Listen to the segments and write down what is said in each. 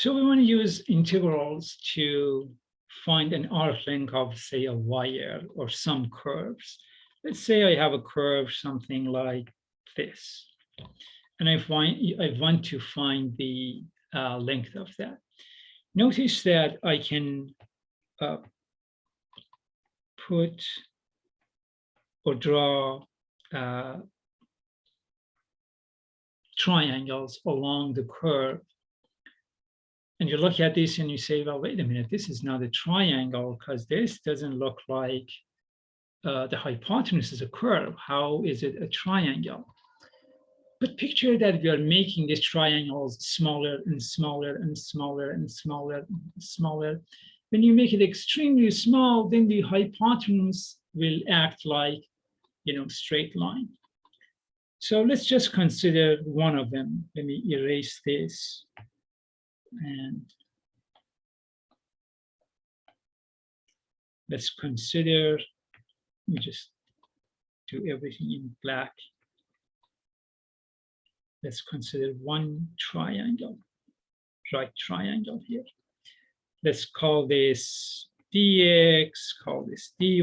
So we want to use integrals to find an arc length of, say, a wire or some curves. Let's say I have a curve, something like this, and I want to find the length of that. Notice that I can put or draw triangles along the curve. And you look at this and you say, well, wait a minute, this is not a triangle because this doesn't look like the hypotenuse is a curve. How is it a triangle? But picture that we are making these triangles smaller and smaller and smaller and smaller and smaller. When you make it extremely small, then the hypotenuse will act like, straight line. So let's just consider one of them. Let me erase this. And let's consider, let me just do everything in black. Let's consider one triangle, right triangle here. Let's call this dx, call this dy,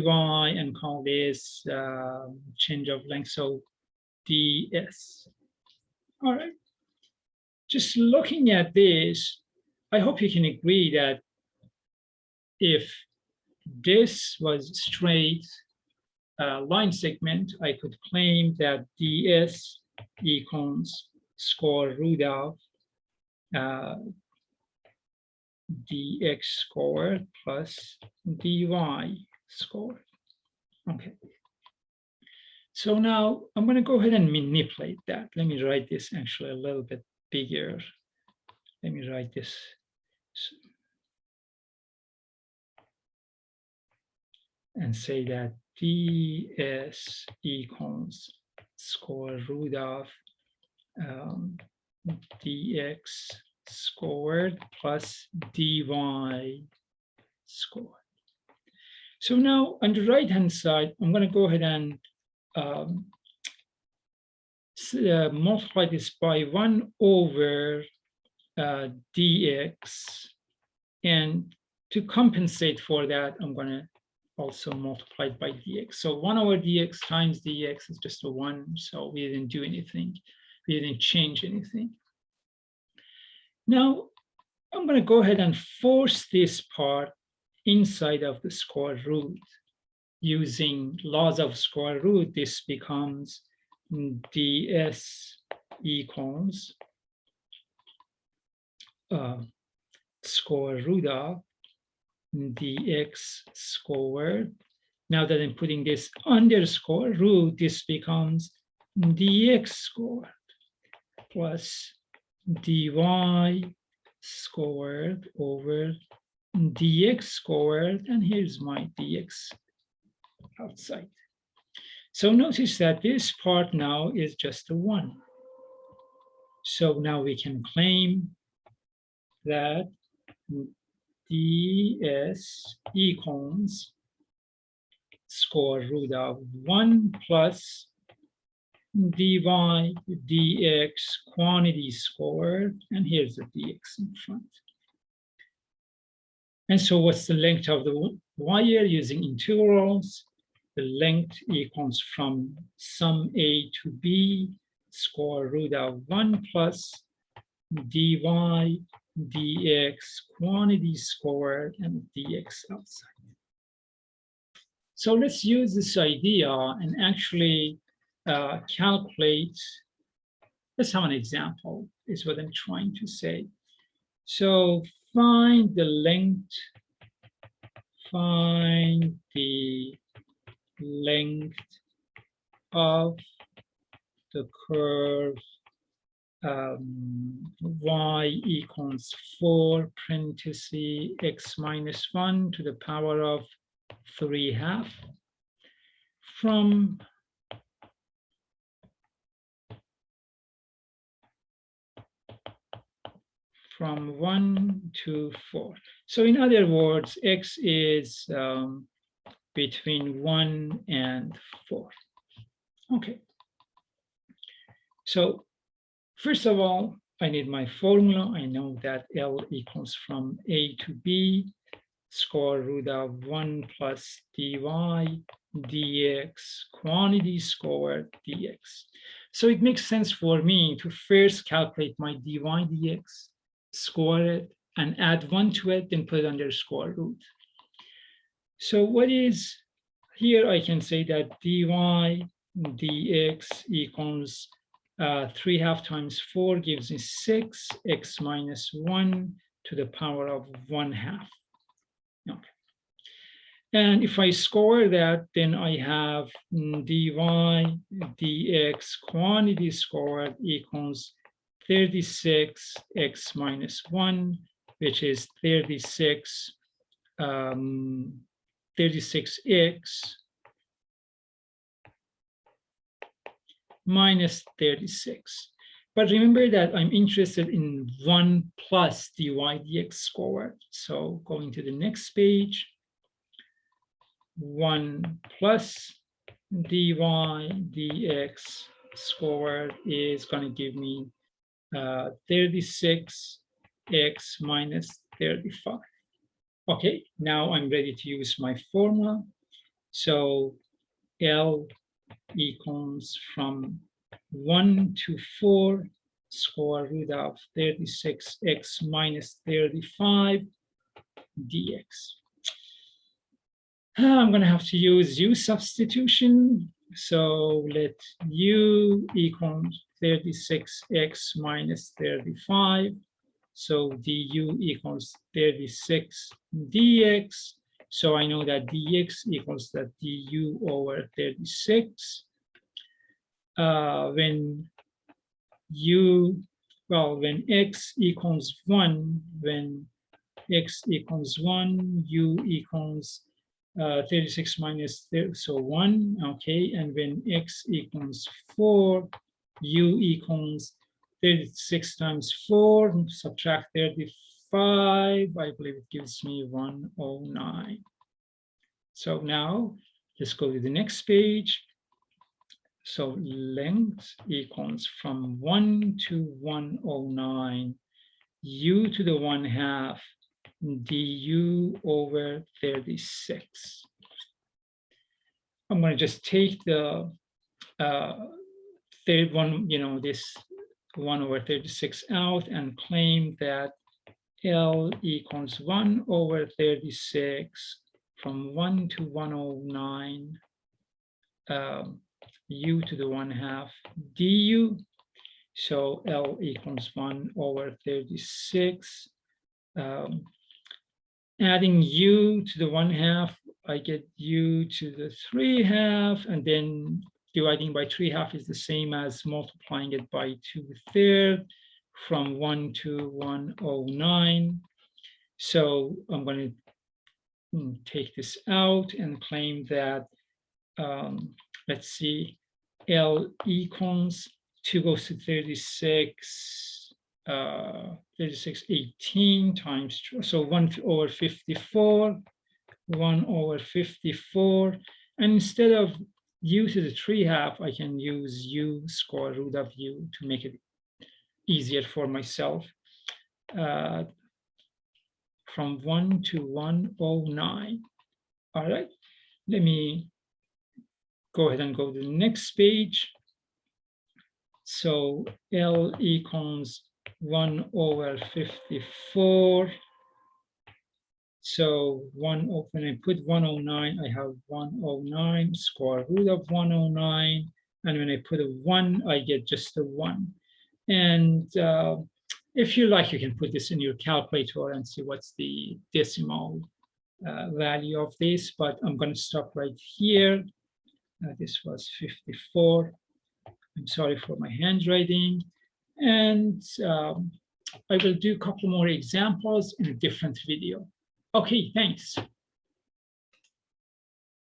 and call this change of length, so ds. All right. Just looking at this, I hope you can agree that if this was straight line segment, I could claim that ds equals square root of dx squared plus dy squared. Okay. So now I'm going to go ahead and manipulate that. Let me write this actually a little bit bigger. Let me write this. And say that ds equals square root of dx squared plus dy squared. So now on the right-hand side, I'm going to go ahead and multiply this by 1 over dx. And to compensate for that, I'm going to also multiply it by dx. So 1 over dx times dx is just a 1. So we didn't do anything. We didn't change anything. Now, I'm going to go ahead and force this part inside of the square root. Using laws of square root, this becomes ds equals square root of dx squared. Now that I'm putting this under square root, this becomes dx squared plus dy squared over dx squared, and here's my dx outside. So notice that this part now is just a 1. So now we can claim that ds equals square root of 1 plus dy dx quantity squared, and here's the dx in front. And so what's the length of the wire using integrals? The length equals from sum a to b, square root of 1 plus dy dx quantity squared and dx outside. So let's use this idea and actually calculate. Let's have an example, is what I'm trying to say. So find the length of the curve y equals 4 parenthesis x minus 1 to the power of 3/2 from from 1 to 4. So in other words, x is between 1 and 4. Okay. So first of all, I need my formula. I know that L equals from A to B, square root of 1 plus dy dx, quantity squared dx. So it makes sense for me to first calculate my dy dx, square it, and add 1 to it, then put it under square root. So what is, here I can say that dy dx equals 3/2 times 4 gives me 6, x minus 1 to the power of 1/2. Okay. And if I square that, then I have dy dx quantity squared equals 36 x minus 1, which is 36, 36x minus 36. But remember that I'm interested in 1 plus dy dx squared. So going to the next page, 1 plus dy dx squared is going to give me 36x minus 35. Okay, now I'm ready to use my formula. So L equals from 1 to 4 square root of 36x minus 35 dx. I'm going to have to use u substitution. So let u equal 36x minus 35. So du equals 36 dx. So I know that dx equals that du over 36. When x equals 1, when x equals 1, u equals 36 minus 30, so 1, okay, and when x equals 4, u equals 36 times 4, subtract 35, I believe it gives me 109. So now let's go to the next page. So length equals from 1 to 109, u to the 1/2 du over 36. I'm going to just take the third one, this 1 over 36 out and claim that L equals 1 over 36 from 1 to 109 u to the 1/2 du. So L equals 1 over 36. Adding u to the 1/2, I get u to the 3/2, and then dividing by 3/2 is the same as multiplying it by 2/3 from 1 to 109. So I'm going to take this out and claim that, let's see, L equals 2 goes to 36, 36, 18 times, so 1 over 54, 1 over 54. And instead of u to the 3/2, I can use u square root of u to make it easier for myself. From 1 to 109. All right, let me go ahead and go to the next page. So L equals 1 over 54. So when I put 109, I have 109 square root of 109. And when I put a 1, I get just a 1. And if you like, you can put this in your calculator and see what's the decimal value of this. But I'm going to stop right here. This was 54. I'm sorry for my handwriting. And I will do a couple more examples in a different video. Okay, thanks.